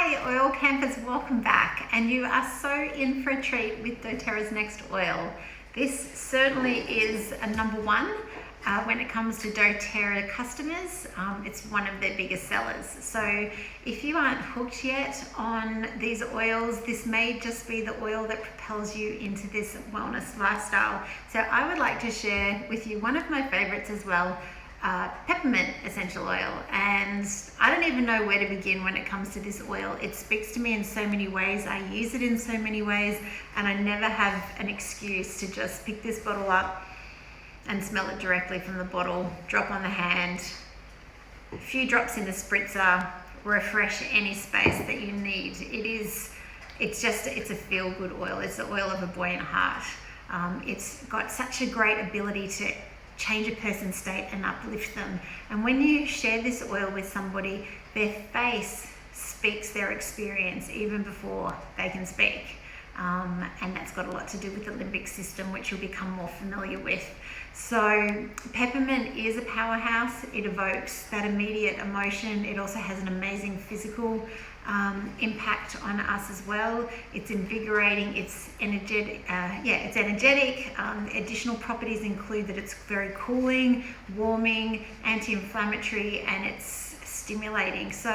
Hi oil campers, welcome back, and you are so in for a treat with doTERRA's next oil. This certainly is a number one when it comes to doTERRA customers. It's one of their biggest sellers. So if you aren't hooked yet on these oils, this may just be the oil that propels you into this wellness lifestyle. So I would like to share with you one of my favorites as well, peppermint essential oil, and I don't even know where to begin when it comes to this oil. It speaks to me in so many ways. I use it in so many ways, and I never have an excuse to just pick this bottle up and smell it directly from the bottle, drop on the hand, a few drops in the spritzer, refresh any space that you need. It's a feel-good oil. It's the oil of a buoyant heart. It's got such a great ability to change a person's state and uplift them. And when you share this oil with somebody, their face speaks their experience even before they can speak. And that's got a lot to do with the limbic system, which you'll become more familiar with. So peppermint is a powerhouse. It evokes that immediate emotion. It also has an amazing physical impact on us as well. It's invigorating, it's energetic. It's energetic. Additional properties include that it's very cooling, warming, anti-inflammatory, and it's stimulating. So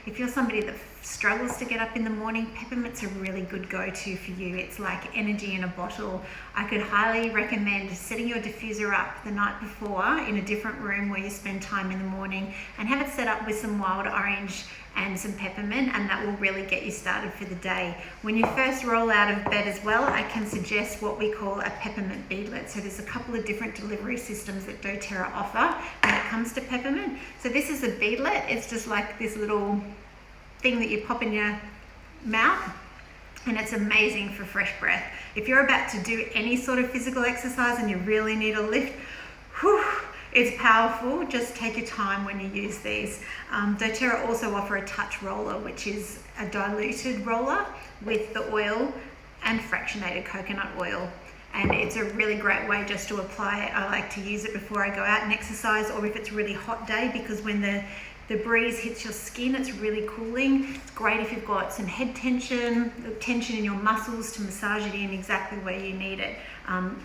if you're somebody that struggles to get up in the morning, peppermint's a really good go-to for you. It's like energy in a bottle. I could highly recommend setting your diffuser up the night before in a different room where you spend time in the morning, and have it set up with some wild orange and some peppermint, and that will really get you started for the day. When you first roll out of bed as well, I can suggest what we call a peppermint beadlet. So there's a couple of different delivery systems that doTERRA offer when it comes to peppermint. So this is a beadlet. It's just like this little thing that you pop in your mouth, and it's amazing for fresh breath. If you're about to do any sort of physical exercise and you really need a lift, it's powerful. Just take your time when you use these. doTERRA also offer a touch roller, which is a diluted roller with the oil and fractionated coconut oil. And it's a really great way just to apply it. I like to use it before I go out and exercise, or if it's a really hot day, because when the breeze hits your skin, it's really cooling. It's great if you've got some head tension in your muscles, to massage it in exactly where you need it.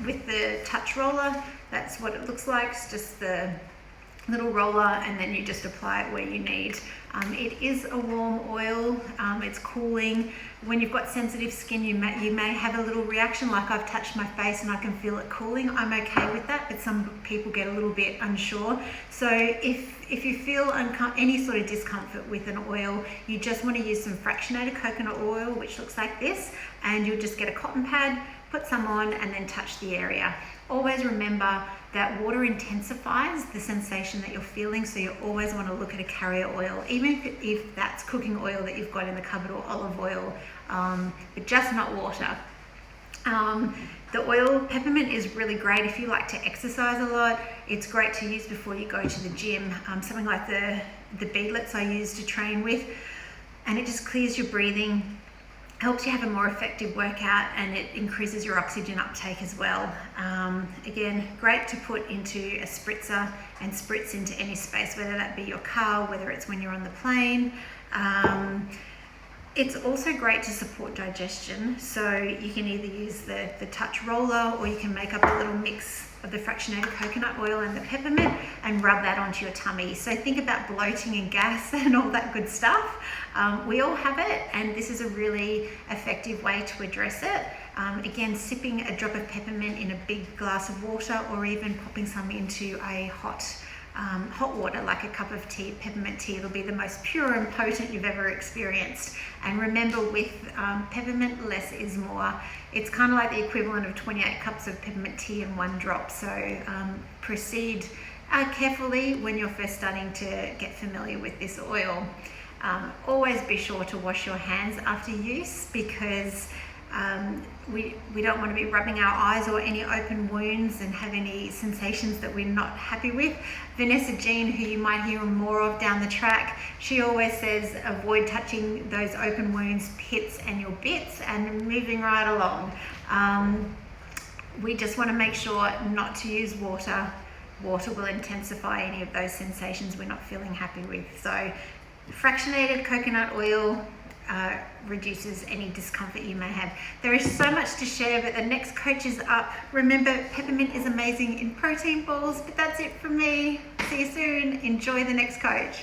With the touch roller, that's what it looks like. It's just the little roller, and then you just apply it where you need. It is a warm oil. It's cooling. When you've got sensitive skin, you may have a little reaction, like I've touched my face and I can feel it cooling. I'm okay with that, but some people get a little bit unsure. So if you feel any sort of discomfort with an oil, you just want to use some fractionated coconut oil, which looks like this, and you'll just get a cotton pad, put some on, and then touch the area. Always remember that water intensifies the sensation that you're feeling, so you always want to look at a carrier oil, even if that's cooking oil that you've got in the cupboard, or olive oil, but just not water. The oil, peppermint, is really great if you like to exercise a lot. It's great to use before you go to the gym. Something like the beadlets I use to train with, and it just clears your breathing, helps you have a more effective workout, and it increases your oxygen uptake as well. Again, great to put into a spritzer and spritz into any space, whether that be your car, whether it's when you're on the plane. It's also great to support digestion, so you can either use the touch roller, or you can make up a little mix of the fractionated coconut oil and the peppermint and rub that onto your tummy. So think about bloating and gas and all that good stuff. We all have it, and this is a really effective way to address it. Again, sipping a drop of peppermint in a big glass of water, or even popping some into a hot water, like a cup of tea, peppermint tea. It'll be the most pure and potent you've ever experienced. And remember, with peppermint, less is more. It's kind of like the equivalent of 28 cups of peppermint tea in one drop. So proceed carefully when you're first starting to get familiar with this oil. Always be sure to wash your hands after use, because we don't want to be rubbing our eyes or any open wounds and have any sensations that we're not happy with. Vanessa Jean, who you might hear more of down the track, she always says avoid touching those open wounds, pits and your bits, and moving right along. We just want to make sure not to use water. Water will intensify any of those sensations we're not feeling happy with. So fractionated coconut oil, reduces any discomfort you may have. There is so much to share, but the next coach is up. Remember, Peppermint is amazing in protein balls, but that's it from me. See you soon. Enjoy the next coach.